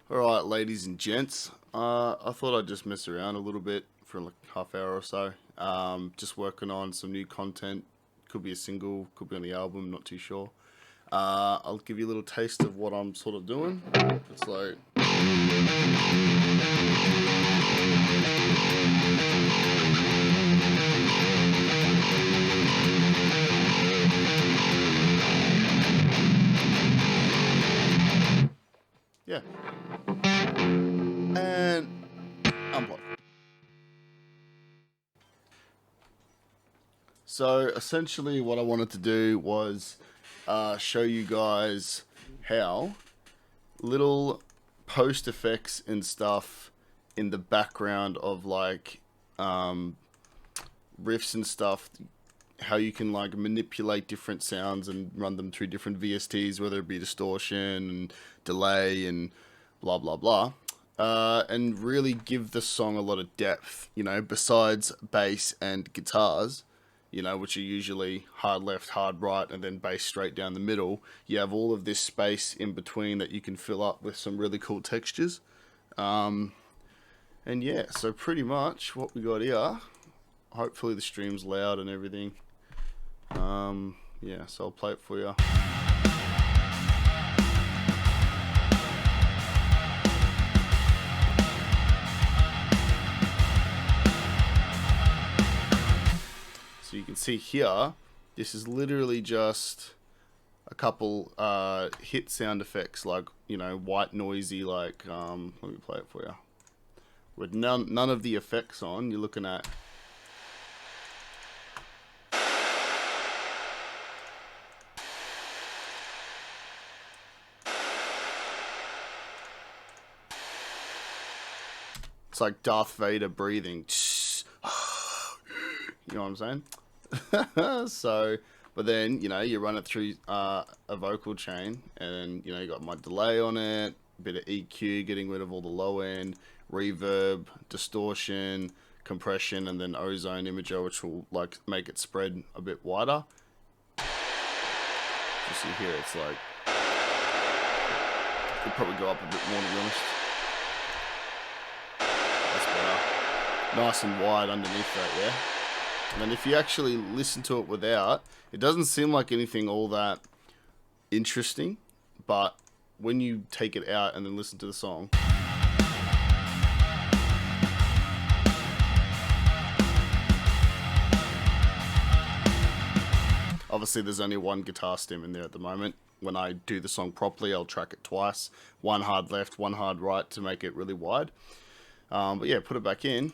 Alright, ladies and gents, I thought I'd just mess around a little bit for like half hour or so. Just working on some new content. Could be a single, could be on the album, not too sure. I'll give you a little taste of what I'm sort of doing. It's like. Yeah. And unplug. So essentially what I wanted to do was show you guys how little post effects and stuff in the background of like riffs and stuff, how you can like manipulate different sounds and run them through different VSTs, whether it be distortion and delay and blah blah blah. And really give the song a lot of depth, besides bass and guitars, which are usually hard left, hard right, and then bass straight down the middle. You have all of this space in between that you can fill up with some really cool textures. And yeah, so pretty much what we got here. Hopefully the stream's loud and everything. Yeah, so I'll play it for you. So you can see here, this is literally just a couple hit sound effects, like, white noisy, like, let me play it for you. With none of the effects on, you're looking at it's like Darth Vader breathing. You know what I'm saying? So, but then, you run it through a vocal chain, and, you got my delay on it, a bit of EQ, getting rid of all the low end, reverb, distortion, compression, and then ozone imager, which will, like, make it spread a bit wider. You see here, it's like, could probably go up a bit more, to be honest. That's better. Nice and wide underneath that, yeah? And if you actually listen to it without, it doesn't seem like anything all that interesting, but when you take it out and then listen to the song, obviously there's only one guitar stem in there at the moment. When I do the song properly, I'll track it twice. One hard left, one hard right to make it really wide. But yeah, put it back in.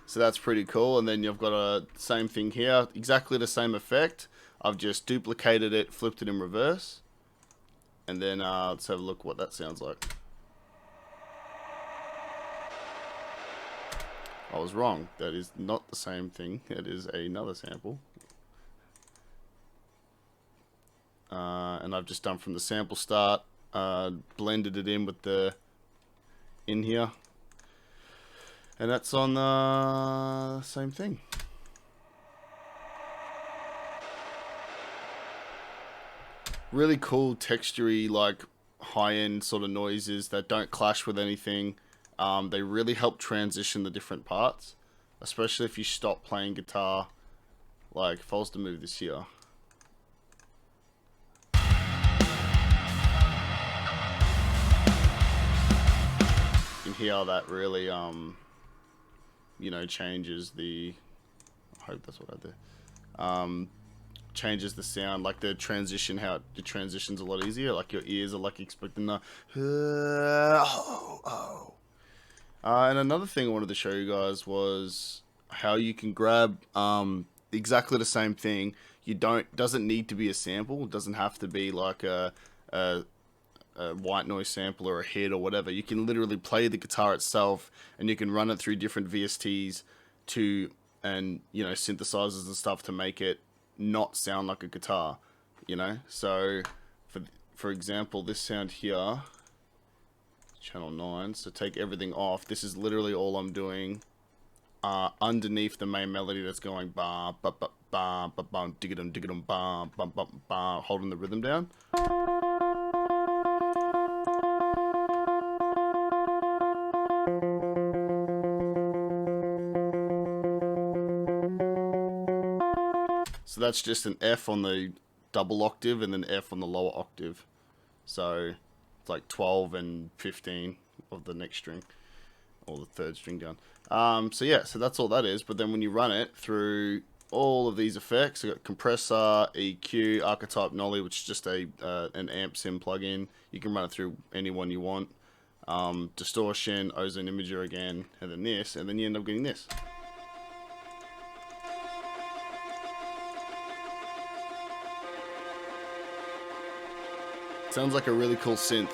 So that's pretty cool. And then you've got a same thing here, exactly the same effect. I've just duplicated it, flipped it in reverse, and then let's have a look what that sounds like. I was wrong. That is not the same thing. It is another sample. And I've just done from the sample start, blended it in with the in here. And that's on the same thing. Really cool textury, like high-end sort of noises that don't clash with anything. They really help transition the different parts, especially if you stop playing guitar. Like if I was to move this here, you can hear that really changes the, I hope that's what I do, changes the sound, like the transition, how it transitions a lot easier, like your ears are like expecting the and another thing I wanted to show you guys was how you can grab exactly the same thing. Doesn't need to be a sample, it doesn't have to be like a white noise sample or a hit or whatever. You can literally play the guitar itself, and you can run it through different VSTs to, and you know, synthesizers and stuff to make it not sound like a guitar, you know. So for example, this sound here, channel 9, so take everything off. This is literally all I'm doing underneath the main melody that's going ba ba ba ba ba ba diggidum diggidum ba ba ba ba, holding the rhythm down. So that's just an F on the double octave and then F on the lower octave. So it's like 12 and 15 of the next string, or the third string down. So yeah, so that's all that is. But then when you run it through all of these effects, I got compressor, EQ, archetype Nolly, which is just an amp sim plugin. You can run it through any one you want. Distortion, ozone imager again, and then this, and then you end up getting this. Sounds like a really cool synth.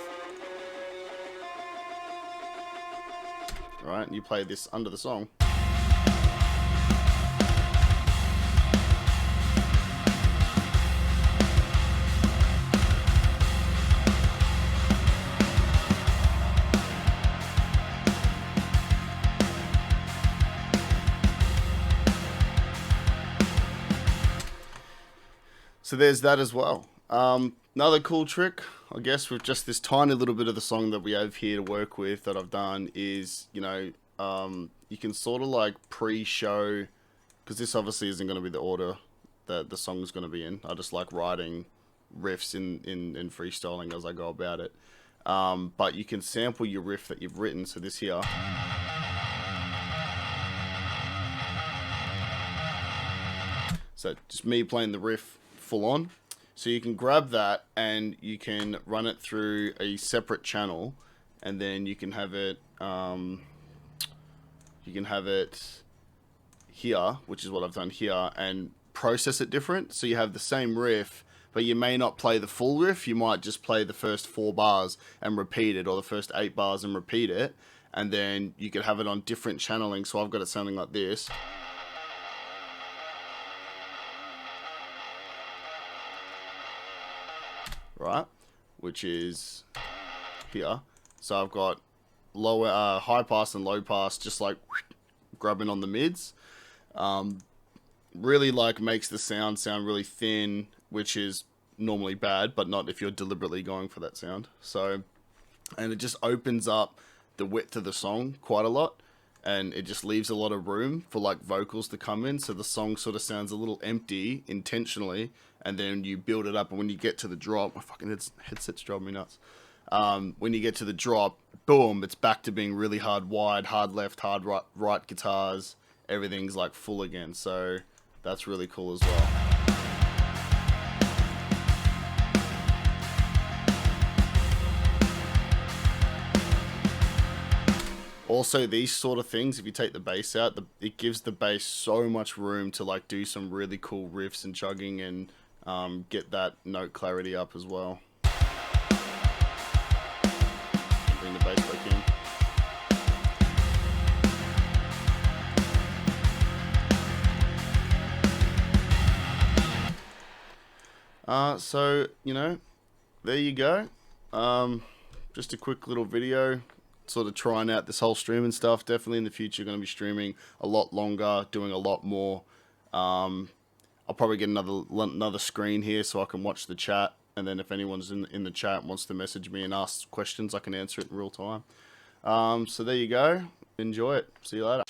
Alright, and you play this under the song. So there's that as well. Another cool trick, I guess, with just this tiny little bit of the song that we have here to work with that I've done is, you know, you can sort of like pre-show, because this obviously isn't going to be the order that the song is going to be in. I just like writing riffs in freestyling as I go about it. But you can sample your riff that you've written. So this here. So just me playing the riff full on. So you can grab that and you can run it through a separate channel, and then you can have it here, which is what I've done here, and process it different. So you have the same riff, but you may not play the full riff. You might just play the first 4 bars and repeat it, or the first 8 bars and repeat it, and then you could have it on different channeling. So I've got it sounding like this. Right, which is here. So I've got lower, high pass and low pass, just like grabbing on the mids. Really like makes the sound really thin, which is normally bad, but not if you're deliberately going for that sound. So, and it just opens up the width of the song quite a lot, and it just leaves a lot of room for like vocals to come in. So the song sort of sounds a little empty intentionally, and then you build it up. And when you get to the drop, my fucking headset's driving me nuts. When you get to the drop, boom, it's back to being really hard wide, hard left, hard right guitars. Everything's like full again. So that's really cool as well. Also, these sort of things, if you take the bass out, it gives the bass so much room to like do some really cool riffs and chugging and get that note clarity up as well. Bring the bass back in. So, you know, there you go. Just a quick little video, sort of trying out this whole streaming stuff. Definitely in the future going to be streaming a lot longer, doing a lot more. I'll probably get another screen here so I can watch the chat, and then if anyone's in the chat wants to message me and ask questions, I can answer it in real time. So there you go. Enjoy it. See you later.